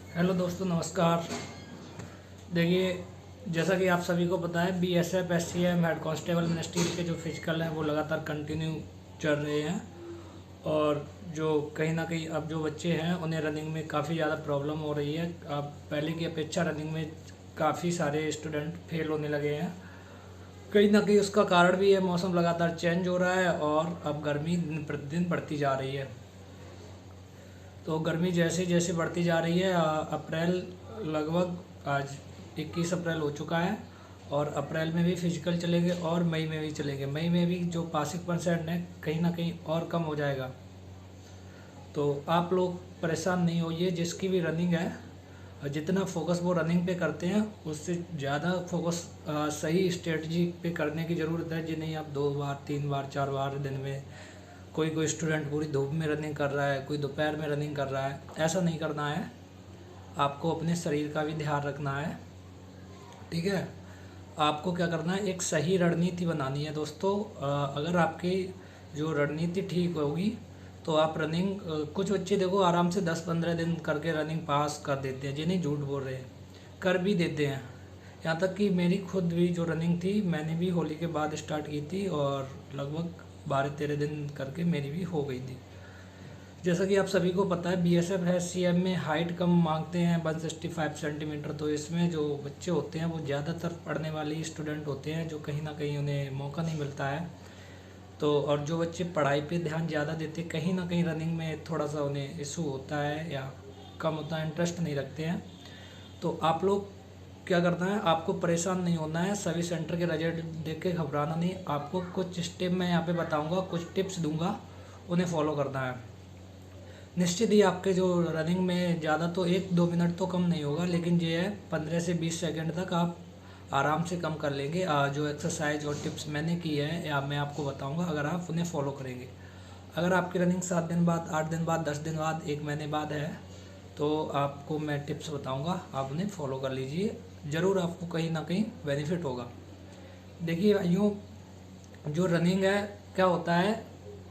Hello दोस्तों, नमस्कार। देखिए, जैसा कि आप सभी को पता है, BSF, SCM, head constable ministry के जो फिजिकल हैं वो लगातार कंटिन्यू चल रहे हैं। और जो कहीं ना कहीं अब जो बच्चे हैं उन्हें रनिंग में काफ़ी ज़्यादा प्रॉब्लम हो रही है। अब पहले की अपेक्षा रनिंग में काफ़ी सारे स्टूडेंट फेल होने लगे हैं। कहीं ना कहीं उसका कारण भी है, मौसम लगातार चेंज हो रहा है और अब गर्मी दिन प्रतिदिन बढ़ती जा रही है। तो गर्मी जैसे जैसे बढ़ती जा रही है, अप्रैल लगभग आज 21 अप्रैल हो चुका है और अप्रैल में भी फिजिकल चलेंगे और मई में भी चलेंगे। मई में भी जो पासिंग परसेंट है कहीं ना कहीं और कम हो जाएगा। तो आप लोग परेशान नहीं होइए, जिसकी भी रनिंग है और जितना फोकस वो रनिंग पे करते हैं उससे ज़्यादा फोकस सही स्ट्रेटजी पे करने की ज़रूरत है। जी नहीं, आप 2 बार 3 बार 4 बार दिन में, कोई कोई स्टूडेंट पूरी धूप में रनिंग कर रहा है, कोई दोपहर में रनिंग कर रहा है, ऐसा नहीं करना है। आपको अपने शरीर का भी ध्यान रखना है, ठीक है। आपको क्या करना है, एक सही रणनीति बनानी है दोस्तों। अगर आपकी जो रणनीति ठीक होगी तो आप रनिंग, कुछ बच्चे देखो आराम से 10-15 दिन करके रनिंग पास कर देते हैं, जिन्हें झूठ बोल रहे हैं, कर भी देते हैं। यहाँ तक कि मेरी खुद भी जो रनिंग थी, मैंने भी होली के बाद स्टार्ट की थी और लगभग 12-13 दिन करके मेरी भी हो गई थी। जैसा कि आप सभी को पता है, बीएसएफ है, सीएम में हाइट कम मांगते हैं, 165 सेंटीमीटर। तो इसमें जो बच्चे होते हैं वो ज़्यादातर पढ़ने वाले स्टूडेंट होते हैं, जो कहीं ना कहीं उन्हें मौका नहीं मिलता है। तो और जो बच्चे पढ़ाई पे ध्यान ज़्यादा देते, कहीं ना कहीं रनिंग में थोड़ा सा उन्हें इशू होता है या कम होता है, इंटरेस्ट नहीं रखते हैं। तो आप लोग क्या करना है, आपको परेशान नहीं होना है, सभी सेंटर के रिजल्ट देख के घबराना नहीं। आपको कुछ स्टेप मैं यहाँ पे बताऊँगा, कुछ टिप्स दूँगा, उन्हें फॉलो करना है। निश्चित ही आपके जो रनिंग में ज़्यादा तो 1-2 मिनट तो कम नहीं होगा, लेकिन ये है 15 से 20 सेकंड तक आप आराम से कम कर लेंगे। जो एक्सरसाइज और टिप्स मैंने की है या मैं आपको बताऊंगा, अगर आप उन्हें फॉलो करेंगे। अगर आपकी रनिंग 7 दिन बाद, 8 दिन बाद, 10 दिन बाद, 1 महीने बाद है, तो आपको मैं टिप्स बताऊंगा, आप उन्हें फॉलो कर लीजिए। ज़रूर आपको कहीं ना कहीं बेनिफिट होगा। देखिए यूँ, जो रनिंग है क्या होता है,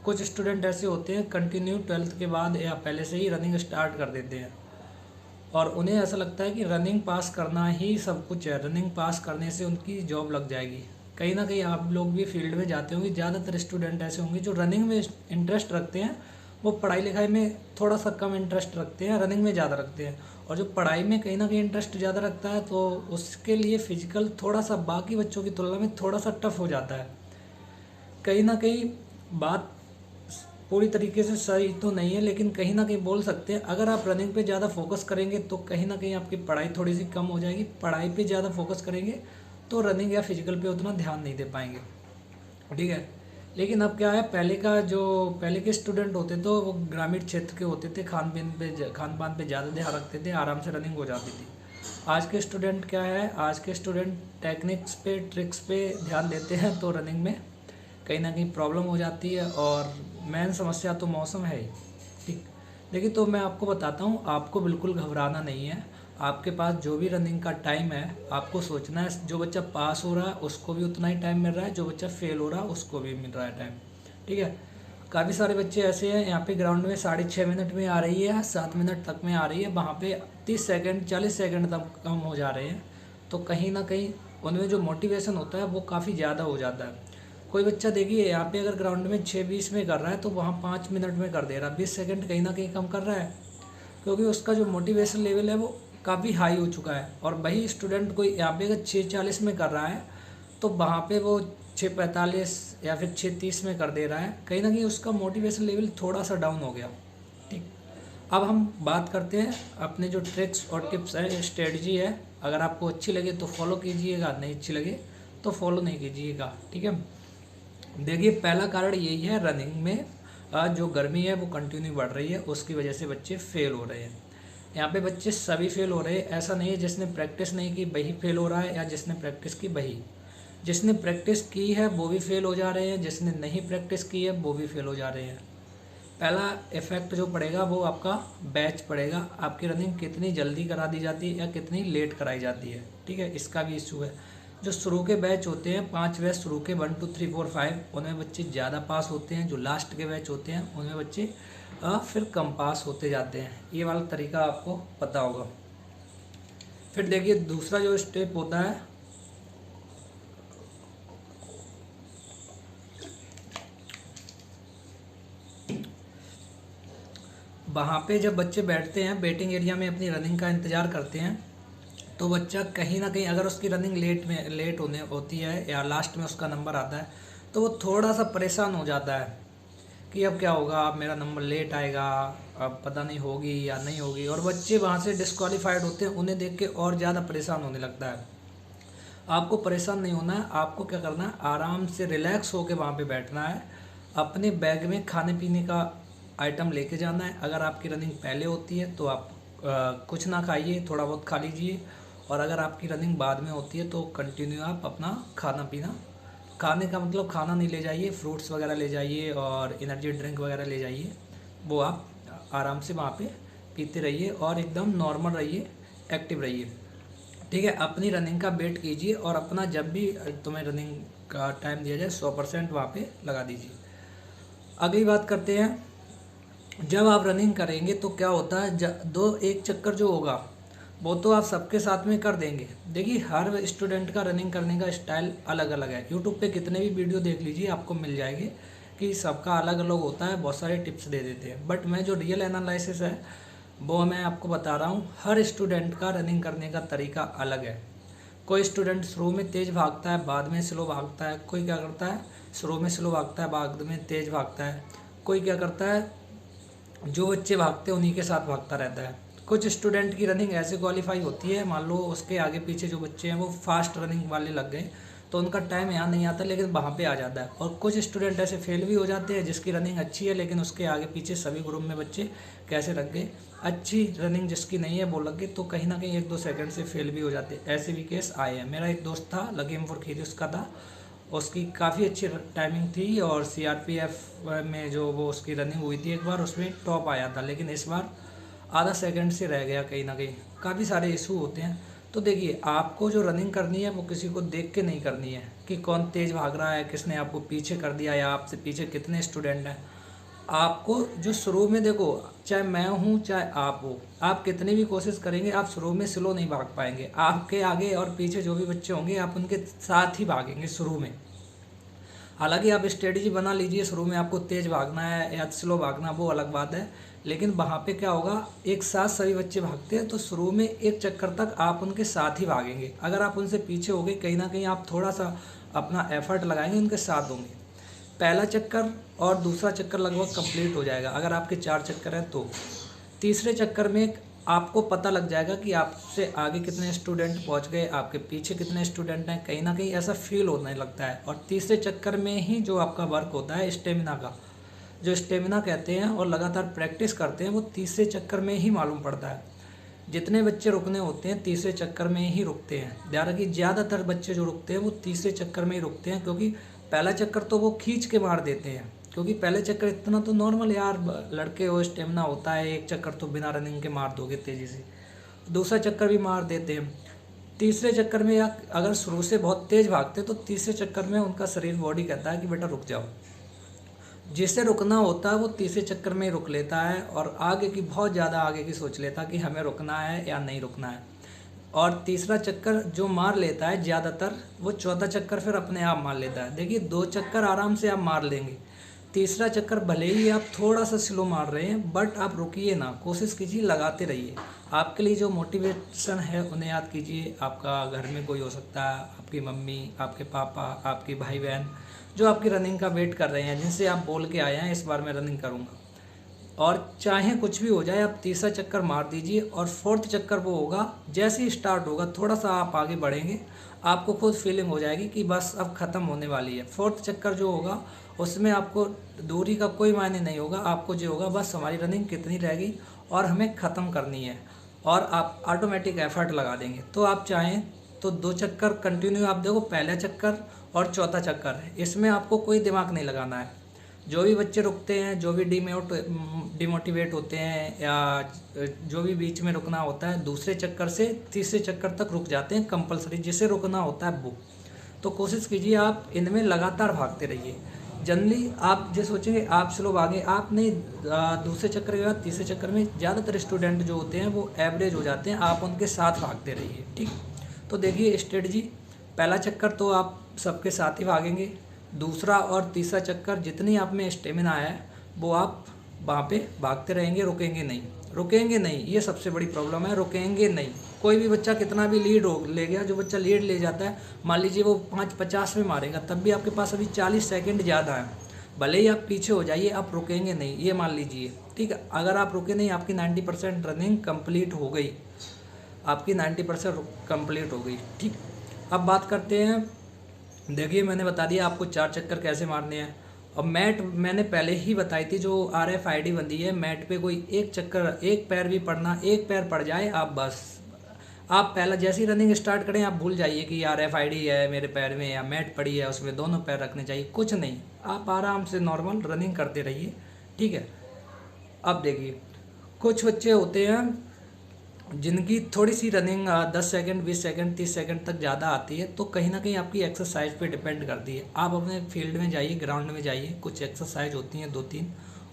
कुछ स्टूडेंट ऐसे होते हैं कंटिन्यू 12th के बाद या पहले से ही रनिंग स्टार्ट कर देते हैं और उन्हें ऐसा लगता है कि रनिंग पास करना ही सब कुछ है, रनिंग पास करने से उनकी जॉब लग जाएगी। कहीं ना कहीं आप लोग भी फील्ड में जाते होंगे, ज़्यादातर स्टूडेंट ऐसे होंगे जो रनिंग में इंटरेस्ट रखते हैं, वो पढ़ाई लिखाई में थोड़ा सा कम इंटरेस्ट रखते हैं, रनिंग में ज़्यादा रखते हैं। और जो पढ़ाई में कहीं ना कहीं इंटरेस्ट ज़्यादा रखता है तो उसके लिए फिजिकल थोड़ा सा बाकी बच्चों की तुलना में थोड़ा सा टफ हो जाता है। कहीं ना कहीं बात पूरी तरीके से सही तो नहीं है, लेकिन कहीं ना कहीं बोल सकते हैं, अगर आप रनिंग पे ज़्यादा फोकस करेंगे तो कहीं ना कहीं आपकी पढ़ाई थोड़ी सी कम हो जाएगी। पढ़ाई पे ज़्यादा फोकस करेंगे तो रनिंग या फिजिकल पे उतना ध्यान नहीं दे पाएंगे, ठीक है। लेकिन अब क्या है, पहले के स्टूडेंट होते तो वो ग्रामीण क्षेत्र के होते थे, खान पान पे ज़्यादा ध्यान रखते थे, आराम से रनिंग हो जाती थी। आज के स्टूडेंट क्या है, आज के स्टूडेंट टेक्निक्स पे, ट्रिक्स पे ध्यान देते हैं, तो रनिंग में कहीं ना कहीं प्रॉब्लम हो जाती है। और मेन समस्या तो मौसम है ही, ठीक। देखिए, तो मैं आपको बताता हूँ, आपको बिल्कुल घबराना नहीं है। आपके पास जो भी रनिंग का टाइम है, आपको सोचना है, जो बच्चा पास हो रहा है उसको भी उतना ही टाइम मिल रहा है, जो बच्चा फेल हो रहा है उसको भी मिल रहा है टाइम, ठीक है। काफ़ी सारे बच्चे ऐसे हैं, यहाँ पे ग्राउंड में 6.5 मिनट में आ रही है, 7 मिनट तक में आ रही है, वहाँ पे 30 सेकंड 40 सेकंड तक कम हो जा रहे हैं। तो कहीं ना कहीं उनमें जो मोटिवेशन होता है वो काफ़ी ज़्यादा हो जाता है। कोई बच्चा देखिए, यहाँ पे अगर ग्राउंड में 6:20 में कर रहा है तो वहाँ 5 मिनट में कर दे रहा है, 20 सेकंड कहीं ना कहीं कम कर रहा है, क्योंकि उसका जो मोटिवेशन लेवल है वो काफ़ी हाई हो चुका है। और वही स्टूडेंट कोई यहाँ पे अगर 6:40 में कर रहा है तो वहाँ पे वो 6:45 या फिर 6:30 में कर दे रहा है, कहीं ना कहीं उसका मोटिवेशन लेवल थोड़ा सा डाउन हो गया, ठीक। अब हम बात करते हैं अपने जो ट्रिक्स और टिप्स है, स्ट्रेटजी है। अगर आपको अच्छी लगे तो फॉलो कीजिएगा, नहीं अच्छी लगे तो फॉलो नहीं कीजिएगा, ठीक है। देखिए, पहला कारण यही है, रनिंग में जो गर्मी है वो कंटिन्यू बढ़ रही है, उसकी वजह से बच्चे फेल हो रहे हैं। यहाँ पे बच्चे सभी फेल हो रहे हैं, ऐसा नहीं है जिसने प्रैक्टिस नहीं की वही फेल हो रहा है या जिसने प्रैक्टिस की वही। जिसने प्रैक्टिस की है वो भी फेल हो जा रहे हैं, जिसने नहीं प्रैक्टिस की है वो भी फेल हो जा रहे हैं। पहला इफेक्ट जो पड़ेगा वो आपका बैच पड़ेगा, आपकी रनिंग कितनी जल्दी करा दी जाती है या कितनी लेट कराई जाती है, ठीक है, इसका भी इशू है। जो शुरू के बैच होते हैं, 5 बैच शुरू के 1 2 3 4 5, उनमें बच्चे ज़्यादा पास होते हैं। जो लास्ट के बैच होते हैं उनमें बच्चे फिर कम पास होते जाते हैं। ये वाला तरीका आपको पता होगा। फिर देखिए दूसरा जो स्टेप होता है, वहाँ पे जब बच्चे बैठते हैं वेटिंग एरिया में अपनी रनिंग का इंतज़ार करते हैं, तो बच्चा कहीं ना कहीं अगर उसकी रनिंग लेट होने होती है या लास्ट में उसका नंबर आता है, तो वो थोड़ा सा परेशान हो जाता है कि अब क्या होगा, अब मेरा नंबर लेट आएगा, अब पता नहीं होगी या नहीं होगी। और बच्चे वहाँ से डिस्क्वालीफाइड होते हैं, उन्हें देख के और ज़्यादा परेशान होने लगता है। आपको परेशान नहीं होना है, आपको क्या करना है, आराम से रिलैक्स होकर वहाँ पे बैठना है। अपने बैग में खाने पीने का आइटम लेके जाना है। अगर आपकी रनिंग पहले होती है तो आप कुछ ना खाइए, थोड़ा बहुत खा लीजिए। और अगर आपकी रनिंग बाद में होती है तो कंटिन्यू आप अपना खाना पीना, खाने का मतलब खाना नहीं ले जाइए, फ्रूट्स वगैरह ले जाइए और एनर्जी ड्रिंक वगैरह ले जाइए। वो आप आराम से वहाँ पे पीते रहिए और एकदम नॉर्मल रहिए, एक्टिव रहिए। ठीक है, अपनी रनिंग का वेट कीजिए और अपना जब भी तुम्हें रनिंग का टाइम दिया जाए 100% वहाँ पे लगा दीजिए। अगली बात करते हैं, जब आप रनिंग करेंगे तो क्या होता है, एक चक्कर जो होगा वो तो आप सबके साथ में कर देंगे। देखिए हर स्टूडेंट का रनिंग करने का स्टाइल अलग अलग है। यूट्यूब पे कितने भी वीडियो देख लीजिए आपको मिल जाएंगे कि सबका अलग अलग होता है, बहुत सारे टिप्स दे देते हैं। बट मैं जो रियल एनालिसिस है वो मैं आपको बता रहा हूँ। हर स्टूडेंट का रनिंग करने का तरीका अलग है। कोई स्टूडेंट शुरू में तेज़ भागता है, बाद में स्लो भागता है। कोई क्या करता है, शुरू में स्लो भागता है, बाद में तेज़ भागता है। कोई क्या करता है, जो बच्चे भागते हैं उन्हीं के साथ भागता रहता है। कुछ स्टूडेंट की रनिंग ऐसे क्वालिफाई होती है, मान लो उसके आगे पीछे जो बच्चे हैं वो फास्ट रनिंग वाले लग गए तो उनका टाइम यहाँ नहीं आता लेकिन वहाँ पे आ जाता है। और कुछ स्टूडेंट ऐसे फेल भी हो जाते हैं जिसकी रनिंग अच्छी है लेकिन उसके आगे पीछे सभी ग्रुप में बच्चे कैसे लग गए, अच्छी रनिंग जिसकी नहीं है वो लग गए, तो कहीं ना कहीं 1-2 सेकंड से फेल भी हो जाते हैं। ऐसे भी केस आए हैं। मेरा एक दोस्त था, लखीमपुर खीरी उसका था, उसकी काफ़ी अच्छी टाइमिंग थी और सीआरपीएफ में जो वो उसकी रनिंग हुई थी एक बार उसमें टॉप आया था, लेकिन इस बार आधा सेकंड से रह गया। कहीं ना कहीं काफ़ी सारे इशू होते हैं। तो देखिए आपको जो रनिंग करनी है वो किसी को देख के नहीं करनी है कि कौन तेज़ भाग रहा है, किसने आपको पीछे कर दिया या आपसे पीछे कितने स्टूडेंट हैं। आपको जो शुरू में देखो, चाहे मैं हूँ चाहे आप हो, आप कितनी भी कोशिश करेंगे आप शुरू में स्लो नहीं भाग पाएंगे। आपके आगे और पीछे जो भी बच्चे होंगे आप उनके साथ ही भागेंगे शुरू में। हालांकि आप स्ट्रेटजी बना लीजिए, शुरू में आपको तेज़ भागना है या स्लो भागना, वो अलग बात है। लेकिन वहाँ पे क्या होगा, एक साथ सभी बच्चे भागते हैं तो शुरू में एक चक्कर तक आप उनके साथ ही भागेंगे। अगर आप उनसे पीछे हो गए कहीं ना कहीं आप थोड़ा सा अपना एफर्ट लगाएंगे, उनके साथ होंगे। पहला चक्कर और दूसरा चक्कर लगभग कंप्लीट हो जाएगा। अगर आपके 4 चक्कर हैं तो तीसरे चक्कर में आपको पता लग जाएगा कि आपसे आगे कितने स्टूडेंट पहुंच गए, आपके पीछे कितने स्टूडेंट हैं। कहीं ना कहीं ऐसा फील होने लगता है। और तीसरे चक्कर में ही जो आपका वर्क होता है स्टेमिना का, जो स्टेमिना कहते हैं और लगातार प्रैक्टिस करते हैं, वो तीसरे चक्कर में ही मालूम पड़ता है। जितने बच्चे रुकने होते हैं तीसरे चक्कर में ही रुकते हैं। ध्यान रखिए ज़्यादातर बच्चे जो रुकते हैं वो तीसरे चक्कर में ही रुकते हैं, क्योंकि पहला चक्कर तो वो खींच के मार देते हैं। क्योंकि पहले चक्कर इतना तो नॉर्मल यार, लड़के हो स्टेमिना होता है, एक चक्कर तो बिना रनिंग के मार दोगे तेज़ी से, दूसरा चक्कर भी मार देते हैं। तीसरे चक्कर में या अगर शुरू से बहुत तेज़ भागते हैं तो तीसरे चक्कर में उनका शरीर बॉडी कहता है कि बेटा रुक जाओ। जिसे रुकना होता है वो तीसरे चक्कर में रुक लेता है और आगे की बहुत ज़्यादा आगे की सोच लेता है कि हमें रुकना है या नहीं रुकना है। और तीसरा चक्कर जो मार लेता है ज़्यादातर, वो चौथा चक्कर फिर अपने आप मार लेता है। देखिए 2 चक्कर आराम से आप मार लेंगे, तीसरा चक्कर भले ही आप थोड़ा सा स्लो मार रहे हैं बट आप रुकिए ना, कोशिश कीजिए, लगाते रहिए। आपके लिए जो मोटिवेशन है उन्हें याद कीजिए। आपका घर में कोई हो सकता है, आपकी मम्मी, आपके पापा, आपके भाई बहन, जो आपकी रनिंग का वेट कर रहे हैं, जिनसे आप बोल के आए हैं इस बार मैं रनिंग करूँगा। और चाहे कुछ भी हो जाए आप तीसरा चक्कर मार दीजिए। और 4th चक्कर वो होगा जैसे ही स्टार्ट होगा, थोड़ा सा आप आगे बढ़ेंगे, आपको खुद फीलिंग हो जाएगी कि बस अब ख़त्म होने वाली है। 4th चक्कर जो होगा उसमें आपको दूरी का कोई मायने नहीं होगा। आपको जो होगा बस हमारी रनिंग कितनी रहेगी और हमें ख़त्म करनी है, और आप ऑटोमेटिक एफर्ट लगा देंगे। तो आप चाहें तो 2 चक्कर कंटिन्यू आप देखो, पहला चक्कर और चौथा चक्कर है, इसमें आपको कोई दिमाग नहीं लगाना है। जो भी बच्चे रुकते हैं, जो भी डिमोटिवेट होते हैं या जो भी बीच में रुकना होता है, दूसरे चक्कर से तीसरे चक्कर तक रुक जाते हैं कंपलसरी, जिसे रुकना होता है वो। तो कोशिश कीजिए आप इनमें लगातार भागते रहिए। जनरली आप जो सोचेंगे आप स्लो भागे, आप नहीं, दूसरे चक्कर के बाद तीसरे चक्कर में ज़्यादातर स्टूडेंट जो होते हैं वो एवरेज हो जाते हैं, आप उनके साथ भागते रहिए। ठीक, तो देखिए स्ट्रेटजी, पहला चक्कर तो आप सबके साथ ही भागेंगे, दूसरा और तीसरा चक्कर जितनी आप में स्टेमिना है वो आप वहाँ पे भागते रहेंगे, रुकेंगे नहीं, रुकेंगे नहीं, ये सबसे बड़ी प्रॉब्लम है, रुकेंगे नहीं। कोई भी बच्चा कितना भी लीड हो ले गया, जो बच्चा लीड ले जाता है, मान लीजिए वो 5:50 में मारेगा, तब भी आपके पास अभी 40 सेकंड ज़्यादा है, भले ही आप पीछे हो जाइए, आप रुकेंगे नहीं, ये मान लीजिए। ठीक है, अगर आप रुके नहीं, आपकी 90% रनिंग कंप्लीट हो गई, आपकी 90% कंप्लीट हो गई। ठीक, अब बात करते हैं, देखिए मैंने बता दिया आपको 4 चक्कर कैसे मारने हैं। और मैट मैंने पहले ही बताई थी, जो RFID बंदी है, मैट पे कोई एक चक्कर, एक पैर भी पड़ना, एक पैर पड़ जाए आप बस, आप पहला जैसी रनिंग स्टार्ट करें आप भूल जाइए कि RFID है मेरे पैर में या मैट पड़ी है उसमें दोनों पैर रखने चाहिए, कुछ नहीं, आप आराम से नॉर्मल रनिंग करते रहिए। ठीक है, अब देखिए कुछ बच्चे होते हैं जिनकी थोड़ी सी रनिंग 10 सेकंड 20 सेकंड 30 सेकंड तक ज़्यादा आती है, तो कहीं ना कहीं आपकी एक्सरसाइज पे डिपेंड करती है। आप अपने फील्ड में जाइए, ग्राउंड में जाइए, कुछ एक्सरसाइज होती हैं 2-3,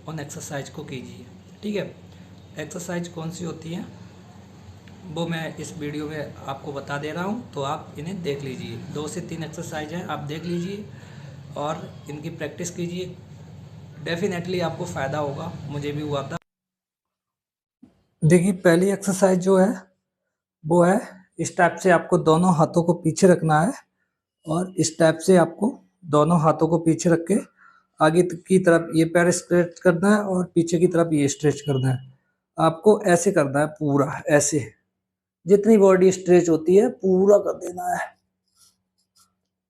उन एक्सरसाइज को कीजिए। ठीक है, एक्सरसाइज कौन सी होती हैं वो मैं इस वीडियो में आपको बता दे रहा हूँ, तो आप इन्हें देख लीजिए। 2 से 3 एक्सरसाइज हैं, आप देख लीजिए और इनकी प्रैक्टिस कीजिए, डेफिनेटली आपको फ़ायदा होगा, मुझे भी हुआ था। देखिए पहली एक्सरसाइज जो है वो है, इस टाइप से आपको दोनों हाथों को पीछे रखना है और इस टाइप से आपको दोनों हाथों को पीछे रख के आगे की तरफ ये पैर स्ट्रेच करना है और पीछे की तरफ ये स्ट्रेच करना है। आपको ऐसे करना है पूरा, ऐसे जितनी बॉडी स्ट्रेच होती है पूरा कर देना है।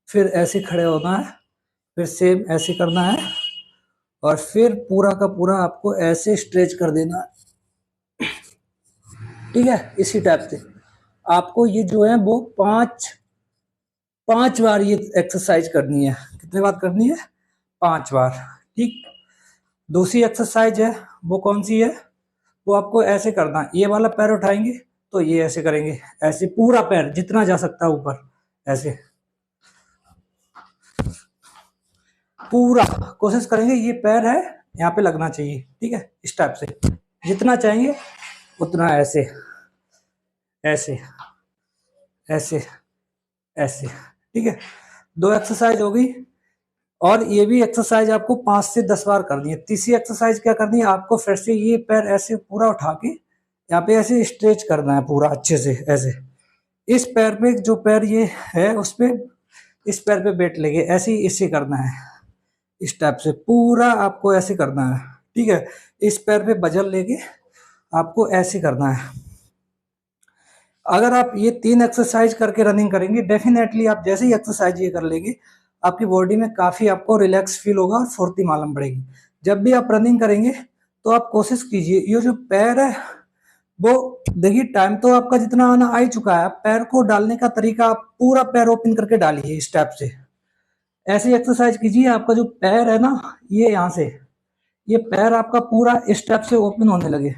फिर ऐसे खड़े होना है, फिर सेम ऐसे करना है और फिर पूरा का पूरा आपको ऐसे स्ट्रेच कर देना है। ठीक है, इसी टाइप से आपको ये जो है वो 5 बार ये एक्सरसाइज करनी है। कितने बार करनी है? 5 बार। ठीक, दूसरी एक्सरसाइज है वो कौन सी है? वो आपको ऐसे करना है, ये वाला पैर उठाएंगे तो ये ऐसे करेंगे, ऐसे पूरा पैर जितना जा सकता है ऊपर, ऐसे पूरा कोशिश करेंगे, ये पैर है यहाँ पे लगना चाहिए। ठीक है, इस टाइप से जितना चाहेंगे उतना, ऐसे ऐसे ऐसे ऐसे। ठीक है, 2 एक्सरसाइज हो गई और ये भी एक्सरसाइज आपको 5 से 10 बार करनी है। तीसरी एक्सरसाइज क्या करनी है आपको? फिर से ये पैर ऐसे पूरा उठा के यहाँ पे ऐसे स्ट्रेच करना है पूरा अच्छे से, ऐसे इस पैर पे, जो पैर ये है उस पे, इस पैर पे बैठ लेंगे, ऐसे ही इसे करना है, इस टाइप से पूरा आपको ऐसे करना है। ठीक है, इस पैर पे बजल लेके आपको ऐसे करना है। अगर आप ये 3 एक्सरसाइज करके रनिंग करेंगे, डेफिनेटली आप जैसे ही एक्सरसाइज ये कर लेंगे आपकी बॉडी में काफ़ी आपको रिलैक्स फील होगा और फुर्ती मालूम पड़ेगी। जब भी आप रनिंग करेंगे तो आप कोशिश कीजिए, ये जो पैर है वो देखिए, टाइम तो आपका जितना आना आ ही चुका है, पैर को डालने का तरीका आप पूरा पैर ओपन करके डालिए इस टाइप से, ऐसी एक्सरसाइज कीजिए। आपका जो पैर है ना, ये यहाँ से ये पैर आपका पूरा इस टाइप से ओपन होने लगे।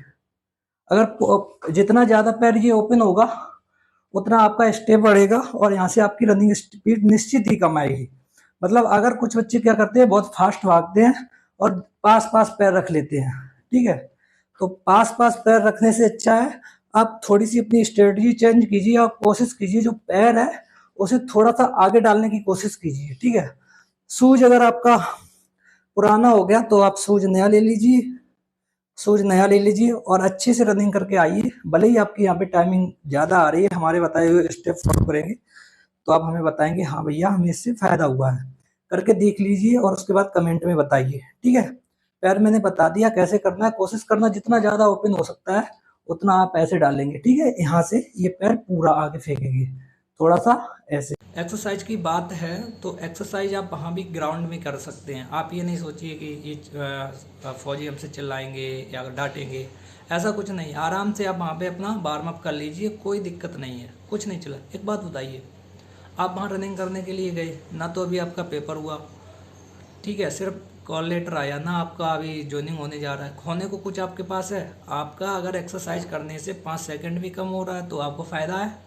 अगर जितना ज़्यादा पैर ये ओपन होगा उतना आपका स्टेप बढ़ेगा और यहाँ से आपकी रनिंग स्पीड निश्चित ही कम आएगी। मतलब अगर कुछ बच्चे क्या करते हैं, बहुत फास्ट भागते हैं और पास पास पैर रख लेते हैं। ठीक है, तो पास पास पैर रखने से अच्छा है आप थोड़ी सी अपनी स्ट्रेटजी चेंज कीजिए और कोशिश कीजिए जो पैर है उसे थोड़ा सा आगे डालने की कोशिश कीजिए। ठीक है, शूज अगर आपका पुराना हो गया तो आप शूज नया ले लीजिए, शूज नया ले लीजिए और अच्छे से रनिंग करके आइए। भले ही आपकी यहाँ पे टाइमिंग ज़्यादा आ रही है, हमारे बताए हुए स्टेप फॉलो करेंगे तो आप हमें बताएंगे हाँ भैया हमें इससे फ़ायदा हुआ है, करके देख लीजिए और उसके बाद कमेंट में बताइए। ठीक है, पैर मैंने बता दिया कैसे करना है, कोशिश करना जितना ज़्यादा ओपन हो सकता है उतना आप ऐसे डालेंगे। ठीक है, यहाँ से ये पैर पूरा आगे फेंकेंगे, थोड़ा सा ऐसे। एक्सरसाइज की बात है तो एक्सरसाइज आप वहाँ भी ग्राउंड में कर सकते हैं। आप ये नहीं सोचिए कि ये फौजी हमसे चिल्लाएंगे या डांटेंगे, ऐसा कुछ नहीं। आराम से आप वहाँ पे अपना वार्म अप कर लीजिए, कोई दिक्कत नहीं है, कुछ नहीं चला। एक बात बताइए, आप वहाँ रनिंग करने के लिए गए ना, तो अभी आपका पेपर हुआ, ठीक है, सिर्फ कॉल लेटर आया ना, आपका अभी ज्वाइनिंग होने जा रहा है, खोने को कुछ आपके पास है? आपका अगर एक्सरसाइज करने से 5 सेकंड भी कम हो रहा है तो आपको फ़ायदा है।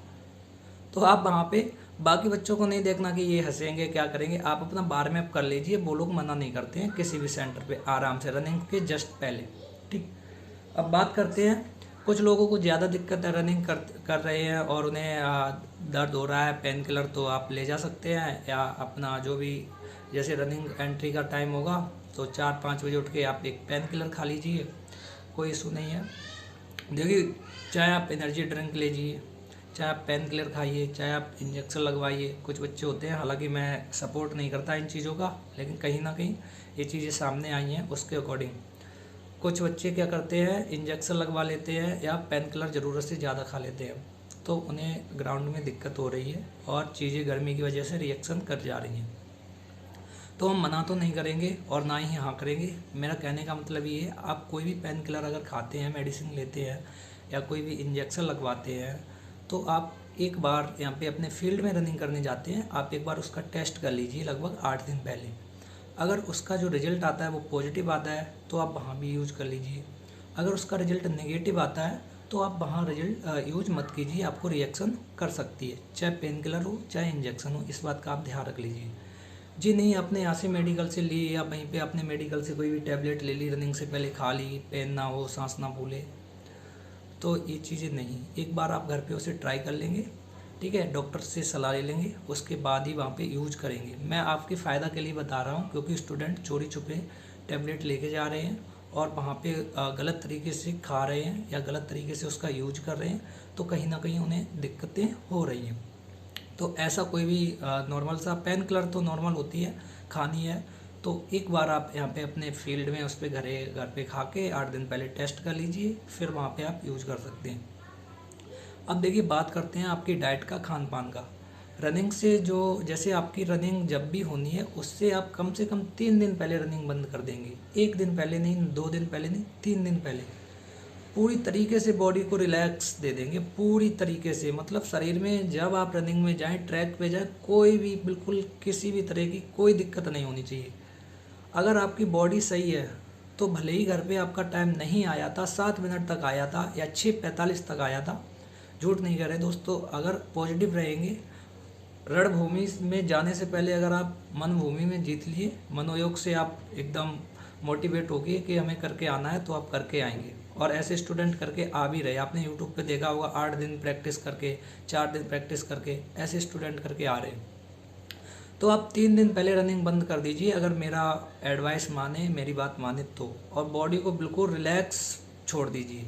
तो आप वहाँ पे बाकी बच्चों को नहीं देखना कि ये हंसेंगे क्या करेंगे, आप अपना बार में कर लीजिए, वो लोग मना नहीं करते हैं किसी भी सेंटर पे, आराम से रनिंग के जस्ट पहले। ठीक, अब बात करते हैं, कुछ लोगों को ज़्यादा दिक्कत है, रनिंग कर रहे हैं और उन्हें दर्द हो रहा है, पेन किलर तो आप ले जा सकते हैं, या अपना जो भी जैसे रनिंग एंट्री का टाइम होगा तो 4-5 बजे उठ के आप एक पेन किलर खा लीजिए, कोई इशू नहीं है। देखिए, चाहे आप एनर्जी ड्रिंक लीजिए, चाहे आप पेन किलर खाइए, चाहे आप इंजेक्शन लगवाइए, कुछ बच्चे होते हैं, हालांकि मैं सपोर्ट नहीं करता इन चीज़ों का, लेकिन कहीं ना कहीं ये चीज़ें सामने आई हैं, उसके अकॉर्डिंग कुछ बच्चे क्या करते हैं, इंजेक्शन लगवा लेते हैं या पेन किलर ज़रूरत से ज़्यादा खा लेते हैं, तो उन्हें ग्राउंड में दिक्कत हो रही है और चीज़ें गर्मी की वजह से रिएक्शन कर जा रही हैं। तो हम मना तो नहीं करेंगे और ना ही हाँ करेंगे। मेरा कहने का मतलब ये है, आप कोई भी पेन किलर अगर खाते हैं, मेडिसिन लेते हैं या कोई भी इंजेक्शन लगवाते हैं, तो आप एक बार यहाँ पे अपने फील्ड में रनिंग करने जाते हैं, आप एक बार उसका टेस्ट कर लीजिए लगभग 8 दिन पहले। अगर उसका जो रिज़ल्ट आता है वो पॉजिटिव आता है तो आप वहाँ भी यूज कर लीजिए, अगर उसका रिज़ल्ट नेगेटिव आता है तो आप वहाँ रिजल्ट यूज मत कीजिए, आपको रिएक्शन कर सकती है, चाहे पेन किलर हो चाहे इंजेक्शन हो, इस बात का आप ध्यान रख लीजिए। जी नहीं, आपने यहाँ से मेडिकल से ली या वहीं पे आपने मेडिकल से कोई भी टैबलेट ले ली, रनिंग से पहले खा ली, पेन ना हो, सांस ना फूले, तो ये चीज़ें नहीं, एक बार आप घर पे उसे ट्राई कर लेंगे, ठीक है, डॉक्टर से सलाह ले लेंगे, उसके बाद ही वहाँ पे यूज करेंगे। मैं आपके फ़ायदा के लिए बता रहा हूँ, क्योंकि स्टूडेंट चोरी छुपे टैबलेट लेके जा रहे हैं और वहाँ पे गलत तरीके से खा रहे हैं या गलत तरीके से उसका यूज कर रहे हैं, तो कहीं ना कहीं उन्हें दिक्कतें हो रही हैं। तो ऐसा कोई भी नॉर्मल सा पेन किलर तो नॉर्मल होती है, खानी है तो एक बार आप यहाँ पे अपने फील्ड में उस पर घर पे खा के 8 दिन पहले टेस्ट कर लीजिए, फिर वहाँ पे आप यूज कर सकते हैं। अब देखिए, बात करते हैं आपकी डाइट का, खान पान का। रनिंग से जो, जैसे आपकी रनिंग जब भी होनी है उससे आप कम से कम 3 दिन पहले रनिंग बंद कर देंगे, 1 दिन पहले नहीं, 2 दिन पहले नहीं, 3 दिन पहले पूरी तरीके से बॉडी को रिलैक्स दे देंगे, पूरी तरीके से। मतलब शरीर में जब आप रनिंग में जाएं, ट्रैक पे जाएं, कोई भी बिल्कुल किसी भी तरह की कोई दिक्कत नहीं होनी चाहिए। अगर आपकी बॉडी सही है तो भले ही घर पे आपका टाइम नहीं आया था, 7 मिनट तक आया था या 6:45 तक आया था, झूठ नहीं कह रहे दोस्तों, अगर पॉजिटिव रहेंगे, रणभूमि में जाने से पहले अगर आप मन भूमि में जीत लिए, मनोयोग से आप एकदम मोटिवेट हो गए कि हमें करके आना है, तो आप करके आएंगे। और ऐसे स्टूडेंट करके आ भी रहे, आपने यूट्यूब पे देखा होगा, 8 दिन प्रैक्टिस करके, 4 दिन प्रैक्टिस करके, ऐसे स्टूडेंट करके आ रहे हैं। तो आप 3 दिन पहले रनिंग बंद कर दीजिए, अगर मेरा एडवाइस माने, मेरी बात माने तो, और बॉडी को बिल्कुल रिलैक्स छोड़ दीजिए।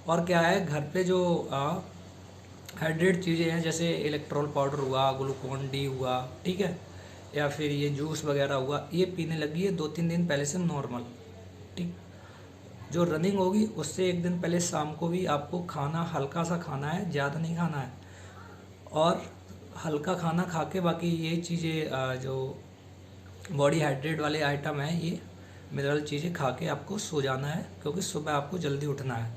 और क्या है, घर पे जो हाइड्रेट चीज़ें हैं, जैसे इलेक्ट्रोल पाउडर हुआ, ग्लूकोन डी हुआ, ठीक है, या फिर ये जूस वगैरह हुआ, ये पीने लगी है 2-3 दिन पहले से नॉर्मल। ठीक, जो रनिंग होगी उससे 1 दिन पहले शाम को भी आपको खाना हल्का सा खाना है, ज़्यादा नहीं खाना है, और हल्का खाना खा के बाकी ये चीज़ें जो बॉडी हाइड्रेट वाले आइटम हैं, ये मिनरल चीज़ें खा के आपको सो जाना है, क्योंकि सुबह आपको जल्दी उठना है।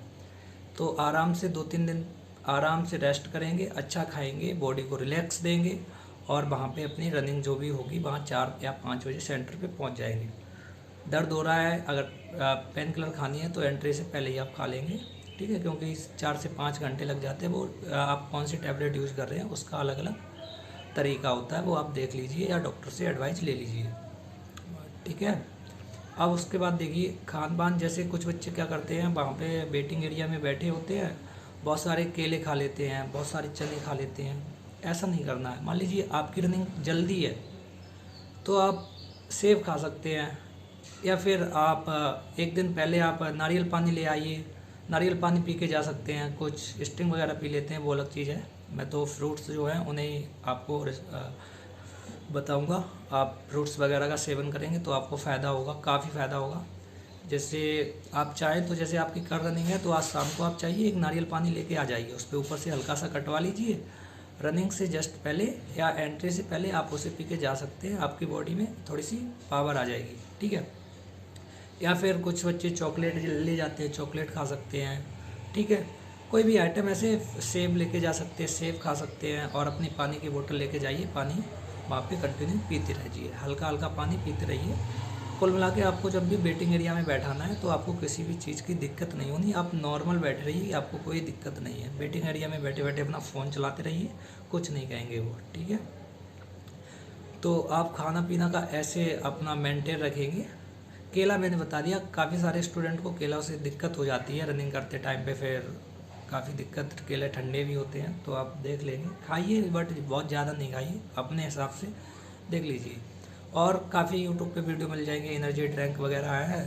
तो आराम से 2-3 दिन आराम से रेस्ट करेंगे, अच्छा खाएंगे, बॉडी को रिलैक्स देंगे, और वहाँ पे अपनी रनिंग जो भी होगी वहाँ 4 या 5 बजे सेंटर पे पहुँच जाएंगे। दर्द हो रहा है, अगर पेन किलर खानी है तो एंट्री से पहले ही आप खा लेंगे, ठीक है, क्योंकि 4 से 5 घंटे लग जाते हैं। वो आप कौन सी टैबलेट यूज़ कर रहे हैं उसका अलग अलग तरीका होता है, वो आप देख लीजिए या डॉक्टर से एडवाइस ले लीजिए, ठीक है। अब उसके बाद देखिए, खान पान, जैसे कुछ बच्चे क्या करते हैं, वहाँ पे वेटिंग एरिया में बैठे होते हैं, बहुत सारे केले खा लेते हैं, बहुत सारे चने खा लेते हैं, ऐसा नहीं करना है। मान लीजिए आपकी रनिंग जल्दी है तो आप सेब खा सकते हैं, या फिर आप 1 दिन पहले आप नारियल पानी ले आइए, नारियल पानी पी के जा सकते हैं, कुछ स्टिंग वगैरह पी लेते हैं, वो अलग चीज़ है। मैं तो फ्रूट्स जो हैं उन्हें आपको बताऊंगा, आप फ्रूट्स वगैरह का सेवन करेंगे तो आपको फ़ायदा होगा, काफ़ी फ़ायदा होगा। जैसे आप चाहें तो, जैसे आपकी कर रनिंग है तो आज शाम को आप चाहिए 1 नारियल पानी लेके आ जाइए, उस पर ऊपर से हल्का सा कटवा लीजिए, रनिंग से जस्ट पहले या एंट्री से पहले आप उसे पी के जा सकते हैं, आपकी बॉडी में थोड़ी सी पावर आ जाएगी, ठीक है। या फिर कुछ बच्चे चॉकलेट ले जाते हैं, चॉकलेट खा सकते हैं, ठीक है, कोई भी आइटम, ऐसे सेब लेके जा सकते हैं, सेब खा सकते हैं, और अपनी पानी की बोतल लेके जाइए, पानी वहाँ पे कंटिन्यू पीते रहिए, हल्का हल्का पानी पीते रहिए, कुल मिला के आपको जब भी वेटिंग एरिया में बैठाना है तो आपको किसी भी चीज़ की दिक्कत नहीं होनी, आप नॉर्मल बैठ रहिए, आपको कोई दिक्कत नहीं है। वेटिंग एरिया में बैठे बैठे अपना फ़ोन चलाते रहिए, कुछ नहीं कहेंगे वो, ठीक है। तो आप खाना पीना का ऐसे अपना मेंटेन रखेंगे। केला मैंने बता दिया, काफ़ी सारे स्टूडेंट को केला से दिक्कत हो जाती है रनिंग करते टाइम पे, फिर काफ़ी दिक्कत, केले ठंडे भी होते हैं, तो आप देख लेंगे, खाइए बट बहुत ज़्यादा नहीं खाइए, अपने हिसाब से देख लीजिए। और काफ़ी यूट्यूब पे वीडियो मिल जाएंगे, एनर्जी ड्रिंक वगैरह है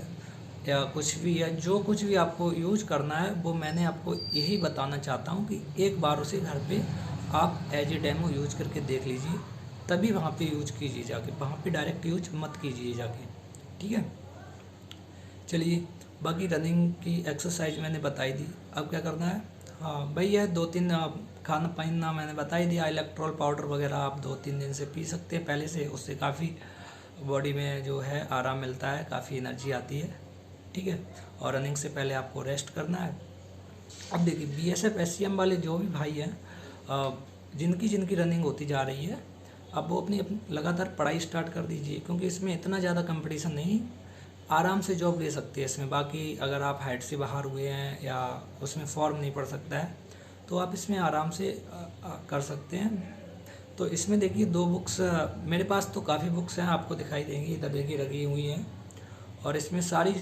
या कुछ भी है, जो कुछ भी आपको यूज करना है वो मैंने आपको यही बताना चाहता हूँ कि एक बार उसे घर पे आप एज ए डेमो यूज करके देख लीजिए, तभी वहाँ पे यूज कीजिए जाके, वहाँ पे डायरेक्ट यूज मत कीजिए जाके, ठीक है। चलिए, बाकी रनिंग की एक्सरसाइज मैंने बताई दी, अब क्या करना है। हाँ भाई, यह 2-3 खाना पीना मैंने बता ही दिया। इलेक्ट्रोल पाउडर वगैरह आप 2-3 दिन से पी सकते हैं पहले से, उससे काफ़ी बॉडी में जो है आराम मिलता है, काफ़ी एनर्जी आती है, ठीक है। और रनिंग से पहले आपको रेस्ट करना है। अब देखिए, बीएसएफ एससीएम वाले जो भी भाई हैं, जिनकी रनिंग होती जा रही है, अब वो अपनी लगातार पढ़ाई स्टार्ट कर दीजिए, क्योंकि इसमें इतना ज़्यादा कंपटीशन नहीं, आराम से जॉब ले सकते हैं इसमें। बाकी अगर आप हाइट से बाहर हुए हैं या उसमें फॉर्म नहीं पड़ सकता है तो आप इसमें आराम से कर सकते हैं। तो इसमें देखिए 2 बुक्स मेरे पास तो काफ़ी बुक्स हैं, आपको दिखाई देंगी, इधर देखिए रखी हुई हैं। और इसमें सारी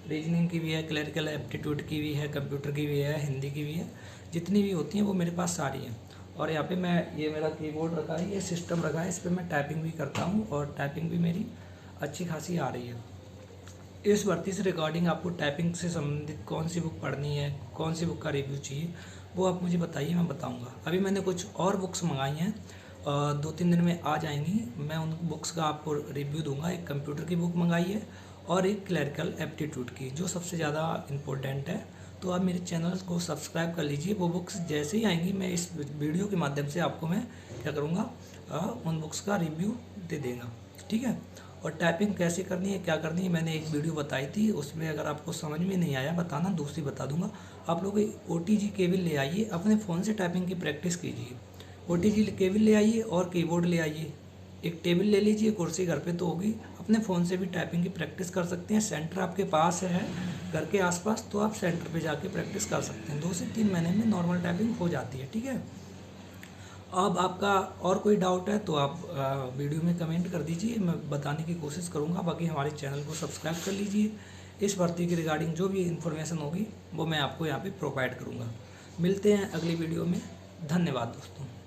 रीजनिंग की भी है, क्लरिकल एप्टीट्यूड की भी है, कंप्यूटर की भी है, हिंदी की भी है, जितनी भी होती हैं वो मेरे पास सारी हैं। और यहाँ पे ये मेरा कीबोर्ड रखा है, ये सिस्टम रखा है, इस पर मैं टाइपिंग भी करता हूँ और टाइपिंग भी मेरी अच्छी खासी आ रही है। इस भर्ती से रिकॉर्डिंग आपको टाइपिंग से संबंधित कौन सी बुक पढ़नी है, कौन सी बुक का रिव्यू चाहिए, वो आप मुझे बताइए, मैं बताऊंगा। अभी मैंने कुछ और बुक्स मंगाई हैं, 2-3 दिन में आ जाएंगी, मैं उन बुक्स का आपको रिव्यू दूंगा। एक कंप्यूटर की बुक मंगाई है और एक क्लरिकल एप्टीट्यूड की, जो सबसे ज़्यादा इम्पोर्टेंट है। तो आप मेरे चैनल को सब्सक्राइब कर लीजिए, वो बुक्स जैसे ही आएंगी मैं इस वीडियो के माध्यम से आपको मैं क्या करूँगा, उन बुक्स का रिव्यू दे देगा, ठीक है। और टाइपिंग कैसे करनी है, क्या करनी है, मैंने एक वीडियो बताई थी, उसमें अगर आपको समझ में नहीं आया बताना, दूसरी बता दूंगा। आप लोग OTG केबल ले आइए, अपने फ़ोन से टाइपिंग की प्रैक्टिस कीजिए। OTG केबल ले आइए और कीबोर्ड ले आइए, एक टेबल ले लीजिए, कुर्सी घर पे तो होगी, अपने फ़ोन से भी टाइपिंग की प्रैक्टिस कर सकते हैं। सेंटर आपके पास है घर के आसपास, तो आप सेंटर पे जाके प्रैक्टिस कर सकते हैं। 2 से 3 महीने में नॉर्मल टाइपिंग हो जाती है, ठीक है। अब आपका और कोई डाउट है तो आप वीडियो में कमेंट कर दीजिए, मैं बताने की कोशिश करूँगा। बाकी हमारे चैनल को सब्सक्राइब कर लीजिए, इस भर्ती के रिगार्डिंग जो भी इन्फॉर्मेशन होगी वो मैं आपको यहाँ पे प्रोवाइड करूँगा। मिलते हैं अगली वीडियो में, धन्यवाद दोस्तों।